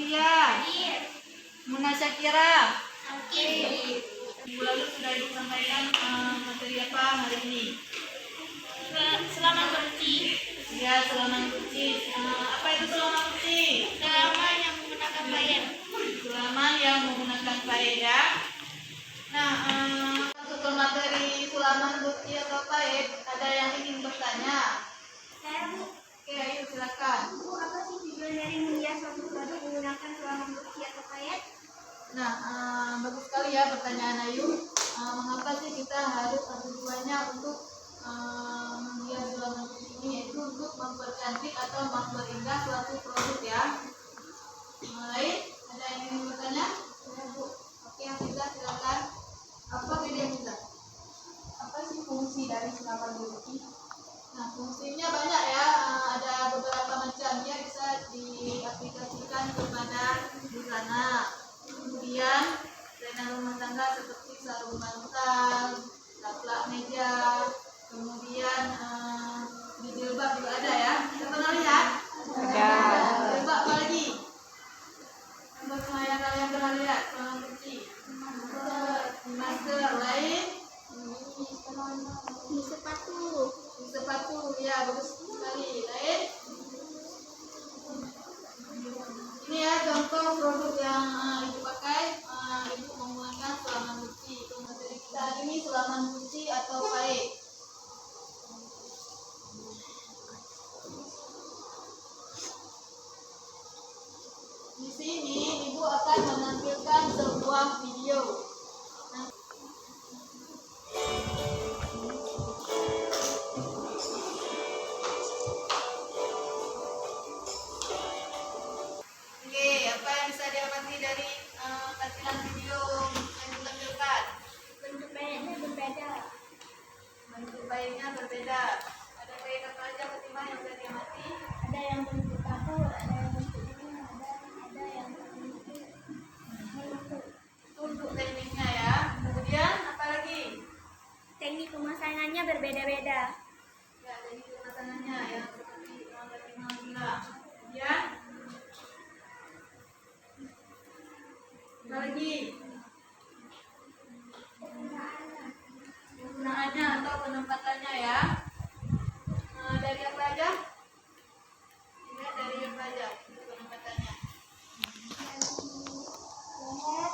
Sofia, Muna Syakira. Oke. Minggu lalu sudah Ibu sampaikan materi apa hari ini? Selama berci. Ya, selama berci. Apa itu selama berci? Selama yang menggunakan payen. Selama yang menggunakan payen ya. Nah, untuk materi sulaman berci atau payen, ada yang ingin bertanya? Saya, Bu. Oke, ayo silakan. Bu, apa sih tujuan dari menghias suatu produk menggunakan sulaman berci atau payen? Nah, bagus sekali ya pertanyaan Ayu. Mengapa sih kita harus tujuannya untuk menghias sulaman berci ini, yaitu untuk mempercantik atau memperindah suatu produk ya. Yang lain, ada yang ingin bertanya? Ya, Bu. Oke, Hafiza silakan. Apa beda kita? Apa sih fungsi dari sulaman berci? Nah, fungsinya banyak ya. Ada beberapa macam. Dia bisa diaplikasikan kepada busana. Kemudian mainan rumah tangga seperti sarung bantal, taplak meja, kemudian di jilbab juga ada ya. Kita pernah lihat? Ada. Jilbab apa lagi? Yang kalian pernah lihat selama berci? Masker lain? Di sepatu. Di sepatu, ya bagus sekali. Lain? Ini ya contoh produk yang Ibu pakai. Ibu menggunakan sulaman berci. Materi kita hari ini sulaman berci atau payen. Di sini Ibu akan menampilkan sebuah video. Oke, apa yang bisa diamati dari tampilan video yang ditampilkan? Bentuk payennya berbeda. Bentuk payennya berbeda. Ada payen apa aja Fatimah yang bisa diamati? Ada yang bentuk kaku, ada yang bentuk ini, ada yang bentuk melengkung. Itu untuk tekniknya ya. Kemudian apa lagi? Teknik pemasangannya berbeda-beda. Ya, teknik pemasangannya yang seperti Fatimah bilang. Kemudian apa lagi? Penggunaannya atau penempatannya ya. Dari apa aja? Lihat dari apa aja untuk penempatannya. Leher,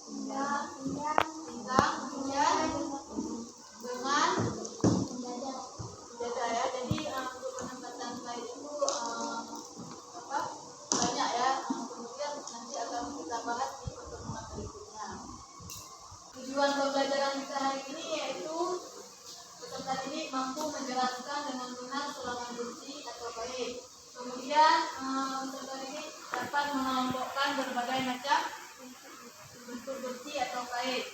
pinggang, kemudian dengan dada ya. Jadi untuk penempatan payen itu banyak ya. Kemudian nanti akan kita bahas di pertemuan berikutnya. Tujuan pembelajaran kita hari ini yaitu peserta didik mampu menjelaskan dengan benar sulaman berci atau payen. Kemudian peserta didik dapat mengelompokkan berbagai macam bentuk berci atau payen.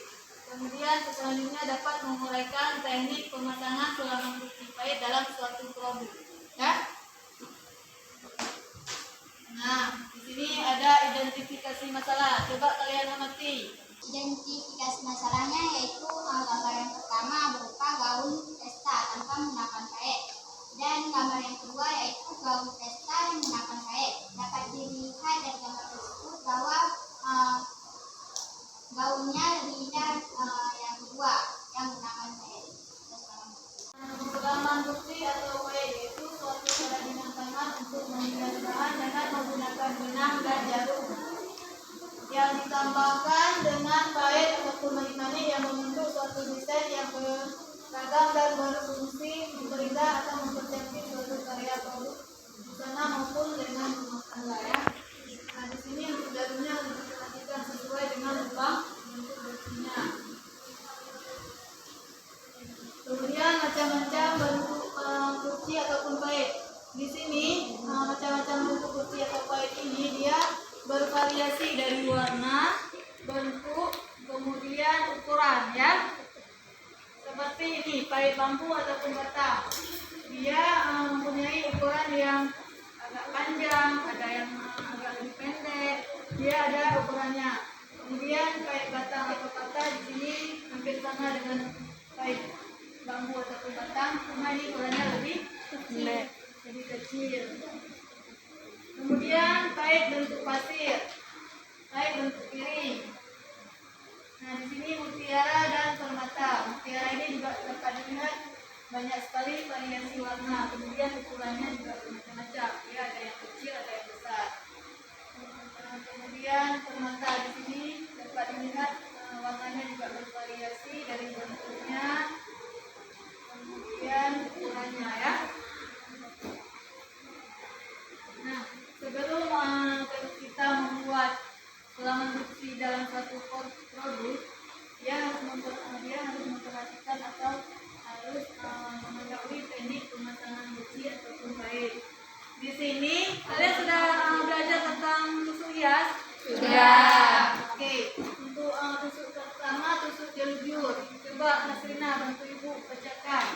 Kemudian selanjutnya dapat menguraikan teknik pemasangan sulaman berci payen dalam suatu produk. Ya. Nah, di sini ada identifikasi masalah. Coba kalian amati. Identifikasi masalahnya yaitu gambar yang pertama berupa gaun pesta tanpa menggunakan payen, dan gambar yang kedua yaitu gaun pesta yang menggunakan payen. Dapat dilihat dari gambar tersebut bahwa gaunnya lebih indah yang kedua yang menggunakan payen. Sulaman berci atau payen yaitu suatu kerajinan tangan untuk menghias bahan dengan menggunakan benang dan jarum yang ditambahkan dengan payen ataupun manik-manik yang membentuk suatu desain yang beragam dan berfungsi memperindah atau mempercantik suatu karya produk busana maupun dengan rumah tangga ya. Nah, di sini untuk jarumnya diperhatikan sesuai dengan lubang bentuk bercinya. Kemudian macam-macam bentuk kursi ataupun payen. Di sini macam-macam bentuk kursi atau payen ini dia bervariasi dari warna, bentuk, kemudian ukuran ya. Seperti ini payen bambu ataupun bata. Dia mempunyai ukuran yang agak panjang, ada yang agak lebih pendek. Dia ada ukurannya. Kemudian payen batang atau bata di sini hampir sama dengan payen bambu ataupun batang, cuma ini ukurannya lebih kecil. Kemudian kait bentuk pasir, kait bentuk piring. Nah, di sini mutiara dan permata. Mutiara ini juga dapat dilihat banyak sekali variasi warna. Kemudian ukurannya juga macam-macam. Ya, ada yang kecil, ada yang besar. Kemudian permata di sini dapat dilihat warnanya juga bervariasi dari bentuknya, kemudian ukurannya ya. Nah, sebelum kita membuat halaman besi dalam suatu produk, dia harus memperhatikan atau harus mengetahui teknik pemasangan besi ataupun kait. Di sini kalian sudah belajar tentang tusuk hias? Sudah. Oke, untuk tusuk pertama tusuk jelujur. Coba Nasrina bantu ibu bacakan.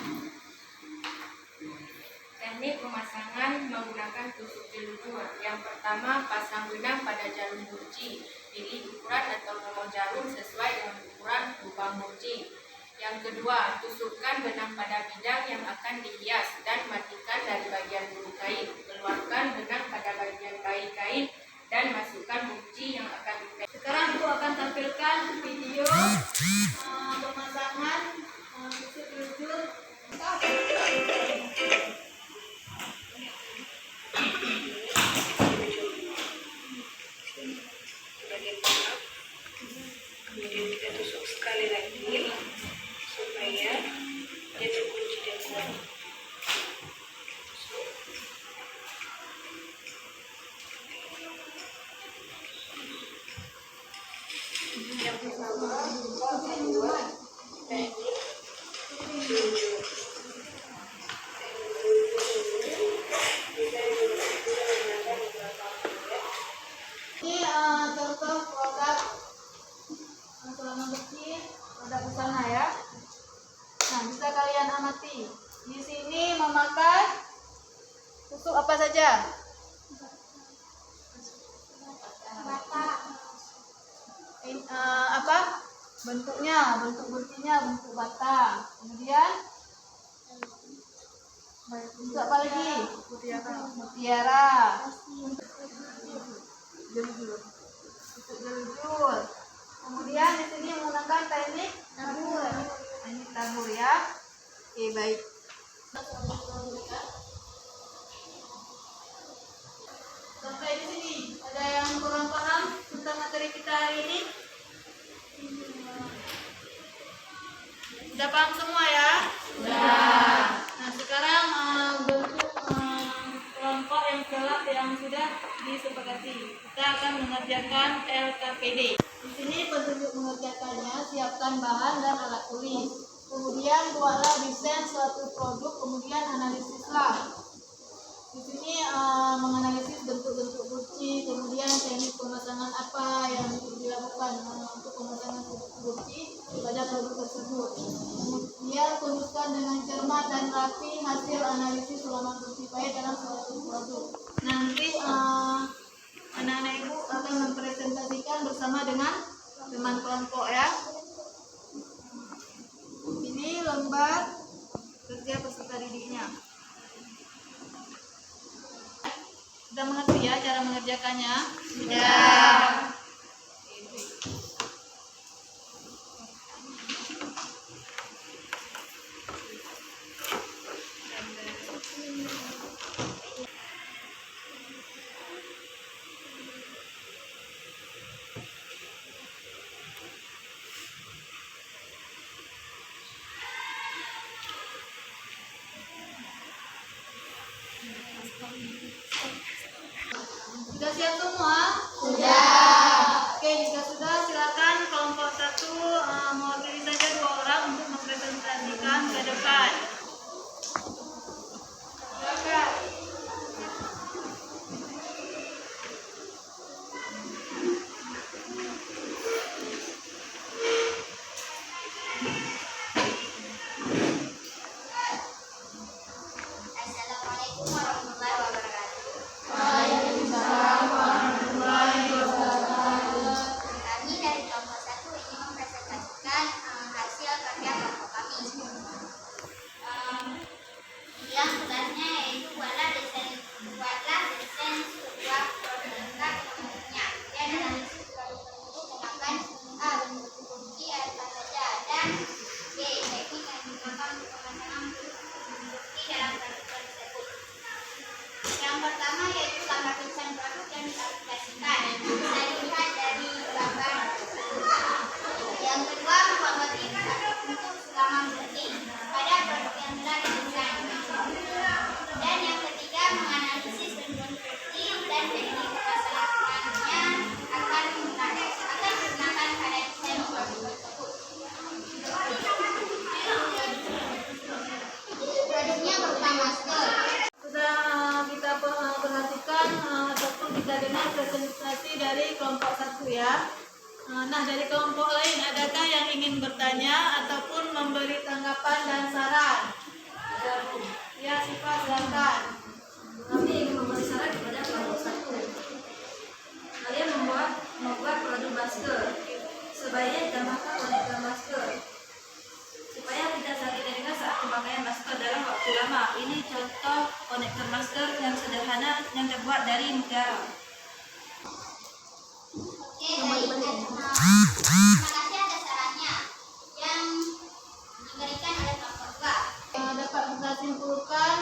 Teknik pemasangan menggunakan tusuk jelujur. Yang pertama, pasang benang pada jarum guci. Pilih ukuran atau nomor jarum sesuai dengan ukuran lubang guci. Yang kedua, tusukkan benang pada bidang yang akan dihias dan matikan dari bagian bulu kain. Keluarkan benang pada bagian baik kain dan masukkan guci yang akan dipasang. Sekarang ibu akan tampilkan video pemasangan tusuk jelujur. Kemudian kita tusuk sekali lagi supaya dia terkunci dan kuat. Yang pertama, membuat teknik jelujur. Ini contoh produk selama besi, produk busana ya. Nah, bisa kalian amati. Di sini memakai tusuk apa saja? Bata. Apa? Bentuknya, bentuk besinya bentuk bata. Kemudian bentuk apa lagi? Mutiara. Jelujur. Kemudian di sini menggunakan teknik tabur. Teknik tabur ya. Oke, baik. Sampai di sini ada yang kurang paham tentang materi kita hari ini? Sudah paham semua ya? Sudah. Nah, sekarang bentuk kelompok yang kelak yang sudah disepakati. Kita akan mengerjakan LKPD. Di sini petunjuk mengerjakannya, siapkan bahan dan alat tulis. Kemudian buatlah desain suatu produk, kemudian analisislah. Di sini menganalisis bentuk-bentuk guci, kemudian teknik pemasangan apa yang dilakukan untuk pemasangan guci pada produk tersebut. Kemudian tuliskan dengan cermat dan rapi hasil analisis selama guci kait dalam suatu produk. Nanti anak-anak ibu akan mempresentasikan bersama dengan teman kelompok ya. Ini lembar kerja peserta didiknya. Sudah mengerti ya cara mengerjakannya? Sudah. Sudah siap semua? Sudah. Oke, jika sudah silakan kelompok 1 mewakili saja 2 orang untuk mempresentasikan ke depan. Silakan. Assalamualaikum warahmatullahi wabarakatuh. Waalaikumsalam warahmatullahi pertama yaitu lambar tulisan produk yang diaplikasikan. Bisa dilihat dari gambar. Yang kedua, mengkonvertikan bentuk sulaman bukti pada produk yang telah didesain. Dan yang ketiga, menganalisis bentuk bukti dan teknik pelaksanaannya akan menggunakan pada desain produk tersebut. Produknya berupa masker. Sudah kita perhatikan ataupun kita dengar presentasi dari kelompok 1 ya. Nah, dari kelompok lain adakah yang ingin bertanya ataupun memberi tanggapan dan saran? Ya, Siva, silakan. Kami ingin memberi saran kepada kelompok 1. Kalian membuat produk masker. Sebaiknya ditambahkan konektor masker supaya tidak sakit telinga saat pemakaian masker dalam waktu lama. Ini contoh konektor masker yang sederhana yang terbuat dari mutiara. Oke, baik. Terima kasih atas sarannya yang diberikan oleh kelompok 2. Dapat kita simpulkan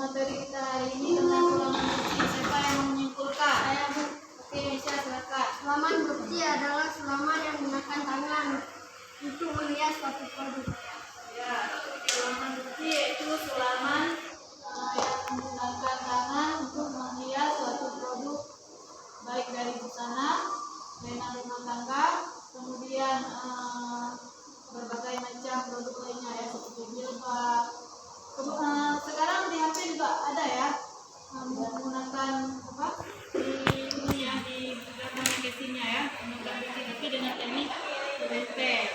materi kita hari ini tentang sulaman bukti. Siapa yang mau menyimpulkan? Saya, Bu. Oke, Misha, silakan. Sulaman bukti adalah sulaman yang menggunakan tangan untuk melihat suatu produk. Ya, sulaman bukti yaitu sulaman yang menggunakan tangan untuk melihat suatu produk baik dari busana, mainan rumah tangga, kemudian berbagai macam produk lainnya ya seperti jilbab. Sekarang di HP juga ada ya menggunakan apa di ini ya di gambar casingnya ya menggunakan bukti tapi dengan teknik benteng.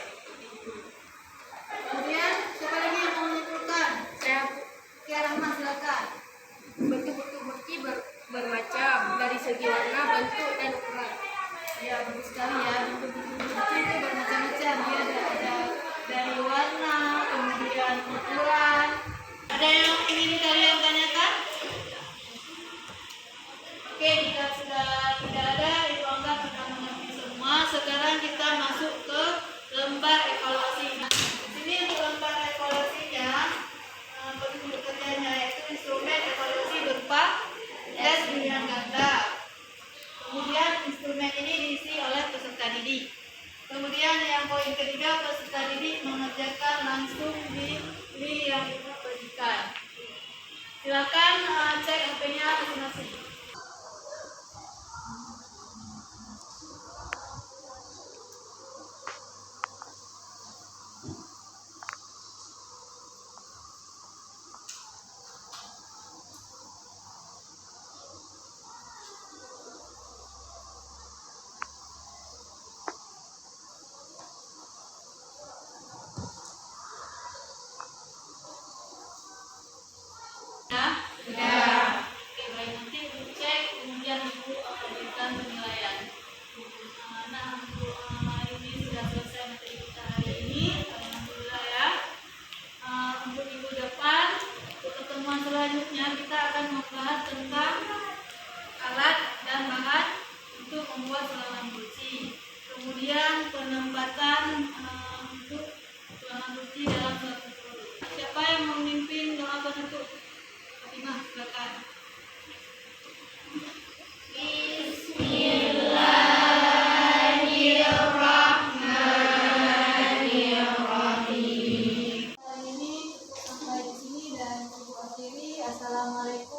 Kemudian siapa lagi yang mau menyimpulkan? Saya Ya, Rahma, silakan. bentuk-bentuk bukti bermacam dari segi warna, bentuk, dan ukuran. Ya, bagus sekali ya. Bentuk-bentuk bukti itu bermacam-macam. Dia ada dari warna, kemudian ukuran. Ada yang ingin kalian tanyakan? Oke, jika sudah tidak ada, Ibu anggap kita mengerti semua. Sekarang kita masuk ke lembar evaluasi. Nah, di sini untuk lembar evaluasinya, bentuk kerjanya yaitu instrumen evaluasi berupa tes pilihan ganda. Kemudian instrumen ini diisi oleh peserta didik. Kemudian yang poin ketiga, peserta didik mengerjakan langsung di yang Ibu berikan. Silakan cek HP-nya masing-masing. Ya. Oke, baik, nanti Ibu cek, kemudian Ibu berikan penilaian. Nah, untuk hari ini sudah selesai materi kita hari ini. Alhamdulillah ya. Untuk minggu depan, untuk pertemuan selanjutnya kita akan membahas tentang alat dan bahan untuk membuat sulaman bukti. Kemudian penempatan untuk sulaman bukti dalam suatu produk. Siapa yang memimpin doa penutup? Fatimah, silakan. Hari ini cukup sampai di sini dan Ibu akhiri. Assalamualaikum